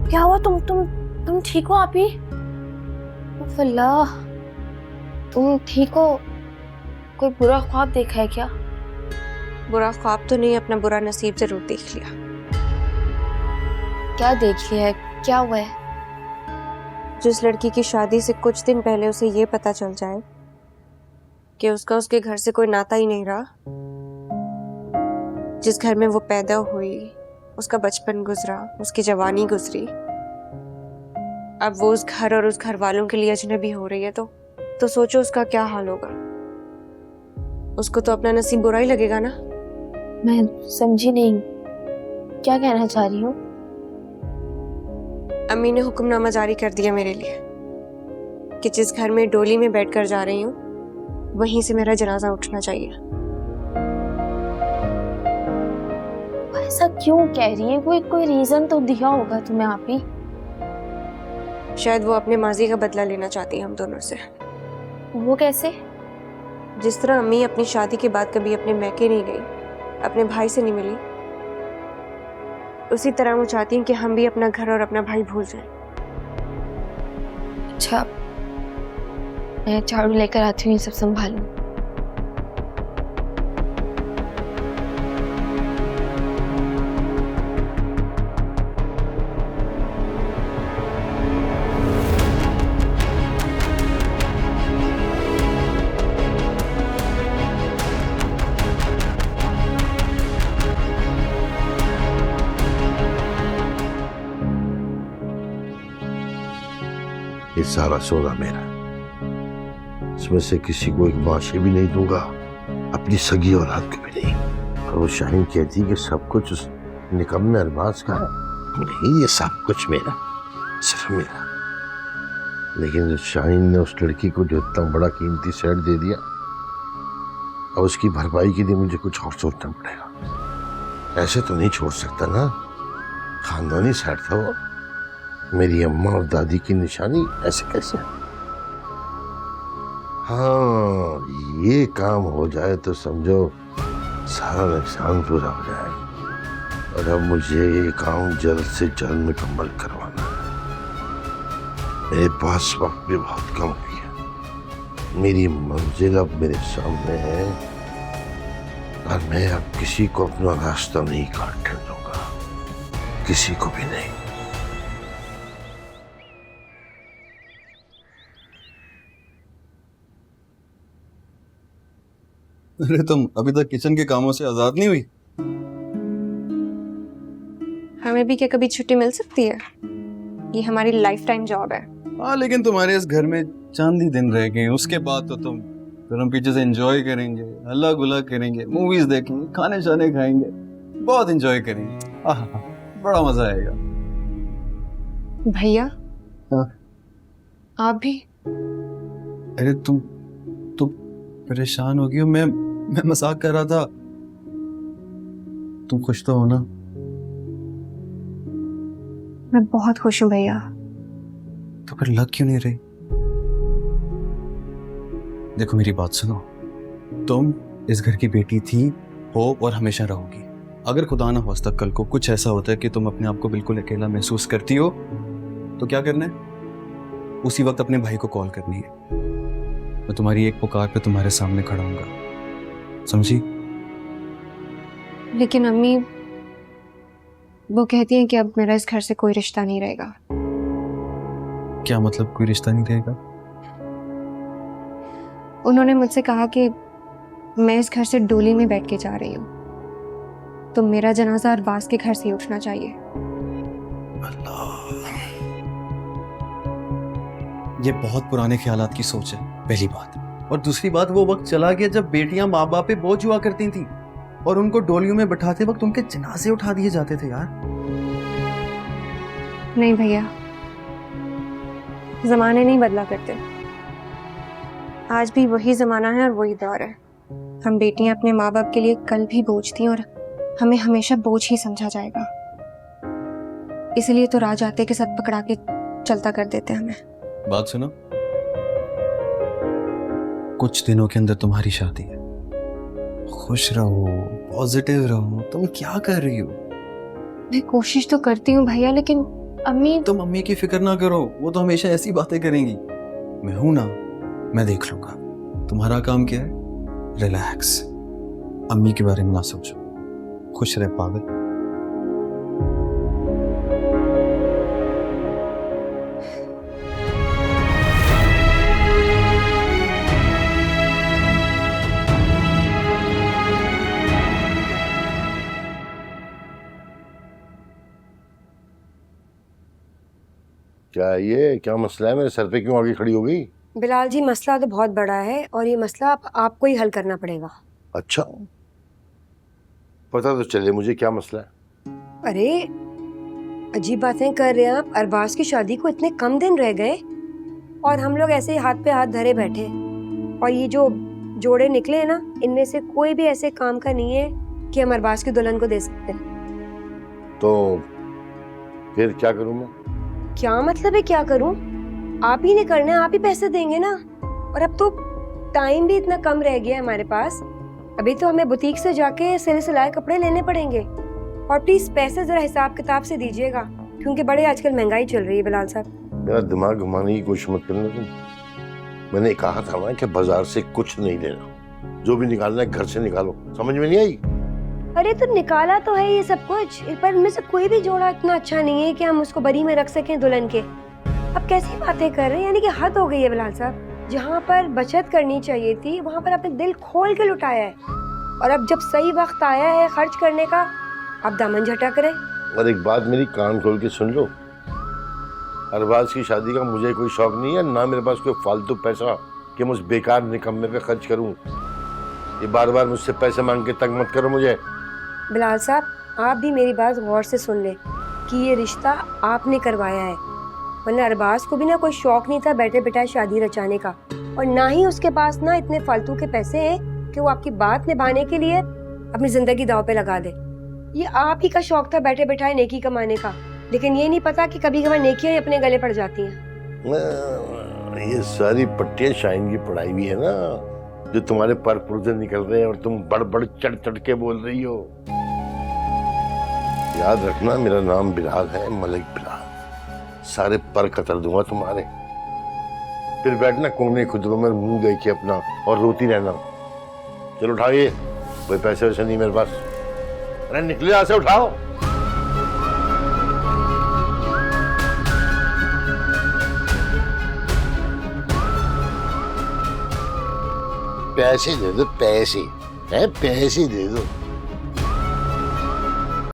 क्या हुआ? तुम ठीक हो आप ही? अल्लाह, तुम ठीक हो? कोई बुरा ख्वाब देखा है क्या? बुरा ख्वाब तो नहीं, अपना बुरा नसीब जरूर देख लिया। क्या देख लिया है? क्या हुआ है? जिस लड़की की शादी से कुछ दिन पहले उसे ये पता चल जाए कि उसका उसके घर से कोई नाता ही नहीं रहा, जिस घर में वो पैदा हुई, उसका बचपन गुजरा, उसकी जवानी गुजरी, अब वो उस घर और उस घर वालों के लिए अजनबी हो रही है, तो सोचो उसका क्या हाल होगा। उसको तो अपना नसीब बुरा ही लगेगा ना। मैं समझी नहीं, क्या कहना चाह रही हूँ? अम्मी ने हुक्मनामा जारी कर दिया मेरे लिए कि जिस घर में डोली में बैठकर जा रही हूँ वहीं से मेरा जनाजा उठना चाहिए। ऐसा क्यों कह रही है? कोई रीजन तो दिया होगा तुम्हें आप ही। शायद वो अपने माजी का बदला लेना चाहती है हम दोनों से। वो कैसे? जिस तरह अम्मी अपनी शादी के बाद कभी अपने मैके नहीं गई, अपने भाई से नहीं मिली, उसी तरह वो चाहती हैं कि हम भी अपना घर और अपना भाई भूल जाएं। अच्छा, मैं झाड़ू लेकर आती हूँ, ये सब संभालूं। ये सारा सोना मेरा, इसमें से किसी को एक माशे भी नहीं दूंगा, अपनी सगी औलाद को भी नहीं। और वो शाहीन कहती कि सब कुछ उस निकम्मे अरबाज का है। नहीं, ये सब कुछ मेरा, सिर्फ मेरा। लेकिन शाहीन ने उस लड़की को जो इतना बड़ा कीमती सेट दे दिया, अब उसकी भरपाई के लिए मुझे कुछ और सोचना पड़ेगा। ऐसे तो नहीं छोड़ सकता ना, खानदानी सेट था वो, मेरी अम्मा और दादी की निशानी, ऐसे कैसे? हाँ, ये काम हो जाए तो समझो सारा नुकसान पूरा हो जाए। और अब मुझे ये काम जल्द से जल्द मुकम्मल करवाना है। मेरे पास वक्त भी बहुत कम हो गया, मेरी मंजिल अब मेरे सामने है और मैं अब किसी को अपना रास्ता नहीं काटने दूंगा, किसी को भी नहीं। अरे तुम अभी तक किचन के कामों से आजाद नहीं हुई? हमें भी क्या कभी छुट्टी मिल सकती है? ये हमारी लाइफ टाइम जॉब है। हाँ, लेकिन तुम्हारे इस घर में चांदी दिन रह गए, उसके बाद तो तुम फिर हम पीछे से एंजॉय करेंगे, हल्ला गुल्ला करेंगे, मूवीज देखेंगे, खाने शाने खाएंगे, बहुत एंजॉय करेंगे। आहा, बड़ा मजा आएगा। भैया, हाँ? आप भी? अरे तुम परेशान हो गई हो? मैं मजाक कर रहा था। तुम खुश तो हो ना? मैं बहुत खुश हूँ भैया। तो फिर लग क्यों नहीं रही? देखो मेरी बात सुनो, तुम इस घर की बेटी थी, हो और हमेशा रहोगी। अगर खुदा ना वास्ता कल को कुछ ऐसा होता है कि तुम अपने आप को बिल्कुल अकेला महसूस करती हो, तो क्या करना है? उसी वक्त अपने भाई को कॉल करनी है। मैं तुम्हारी एक पुकार पे तुम्हारे सामने खड़ा हूंगा, समझी? लेकिन अम्मी वो कहती हैं कि अब मेरा इस घर से कोई रिश्ता नहीं रहेगा। क्या मतलब कोई रिश्ता नहीं रहेगा? उन्होंने मुझसे कहा कि मैं इस घर से डोली में बैठ के जा रही हूँ, तो मेरा जनाजा अरबाज के घर से ही उठना चाहिए। अल्लाह, ये बहुत पुराने ख्यालात की सोच है, पहली बात। और दूसरी बात, वो वक्त चला गया जब बेटियां माँ बाप पे बोझ हुआ करती थी और उनको डोलियों में बैठाते वक्त उनके जनाजे उठा दिए जाते थे यार। नहीं भैया, जमाने नहीं बदला करते। आज भी वही जमाना है और वही दौर है। हम बेटियां अपने माँ बाप के लिए कल भी बोझ थी और हमें हमेशा बोझ ही समझा जाएगा। इसलिए तो राज आते के साथ पकड़ा के चलता कर देते हमें। बात सुनो, कुछ दिनों के अंदर तुम्हारी शादी है। खुश रहो, पॉजिटिव रहो। तुम क्या कर रही हो? मैं कोशिश तो करती हूँ भैया, लेकिन अम्मी तुम अम्मी की फिक्र ना करो, वो तो हमेशा ऐसी बातें करेंगी। मैं हूं ना, मैं देख लूंगा। तुम्हारा काम क्या है? रिलैक्स, अम्मी के बारे में ना सोचो, खुश रहे पागल। क्या ये क्या मसला है? मेरे सर पे क्यों आगे खड़ी हो गई? बिलाल जी, मसला तो बहुत बड़ा है और ये मसला आपको ही हल करना पड़ेगा। अच्छा, पता तो चले मुझे क्या मसला है। अरे अजीब बातें कर रहे हैं आप। अरबाज की शादी को इतने कम दिन रह गए और हम लोग ऐसे ही हाथ पे हाथ धरे बैठे, और ये जो जोड़े निकले हैं ना, इनमें से कोई भी ऐसे काम का नहीं है कि हम अरबाज की दुल्हन को दे सकते हैं। तो फिर क्या करूं मैं? क्या मतलब है क्या करूं? आप ही ने करना है, आप ही पैसे देंगे ना। और अब तो टाइम भी इतना कम रह गया है हमारे पास। अभी तो हमें बुटीक से जाके सिले सिलाए कपड़े लेने पड़ेंगे। और प्लीज पैसे जरा हिसाब किताब से दीजिएगा, क्योंकि बड़े आजकल महंगाई चल रही है बिलाल साहब। मेरा दिमाग घुमाने की कोशिश मत करना तुम। मैंने कहा था ना कि बाजार से कुछ नहीं लेना, जो भी निकालना है घर से निकालो। समझ में नहीं आई? अरे तो निकाला तो है ये सब कुछ, पर इनमें से कोई भी जोड़ा इतना अच्छा नहीं है कि हम उसको बरी में रख सकें दुल्हन के। अब कैसी बातें कर रहे हैं, यानी कि हद हो गई है बिलाल साहब। जहाँ पर बचत करनी चाहिए थी वहाँ पर आपने दिल खोल के लुटाया है, और अब जब सही वक्त आया है खर्च करने का, आप दामन झटक रहे। और एक बात मेरी कान खोल के सुन लो, अरबाज की शादी का मुझे कोई शौक नहीं है, ना मेरे पास कोई फालतू पैसा कि मैं उस बेकार निकम्मे पे खर्च करूं। ये बार बार मुझसे पैसे मांग के तंग मत करो मुझे। बिलाल साहब, आप भी मेरी बात गौर से सुन ले कि ये रिश्ता आपने करवाया है, वरना अरबाज को भी ना कोई शौक नहीं था बैठे बैठाए शादी रचाने का, और ना ही उसके पास ना इतने फालतू के पैसे हैं कि वो आपकी बात निभाने के लिए अपनी जिंदगी दांव पे लगा दे। ये आप ही का शौक था बैठे बैठाए नेकी कमाने का, लेकिन ये नहीं पता कि कभी कभार नेकियां ही अपने गले पड़ जाती हैं। ये सारी पट्टियां शाइन की पढ़ाई भी है ना, जो तुम्हारे पर पुर्जे निकल रहे हैं और तुम बड़ बड़ चढ़ चढ़ के बोल रही हो। याद रखना, मेरा नाम बिलाल है, मलिक बिलाल। सारे पर कतर दूंगा तुम्हारे। फिर बैठना कोने खुदरों में मुंह देखे अपना और रोती रहना। चलो उठाइए, कोई पैसे वैसे नहीं मेरे पास। अरे निकले यहाँ से, उठाओ। पैसे दे दो, पैसे दे दो।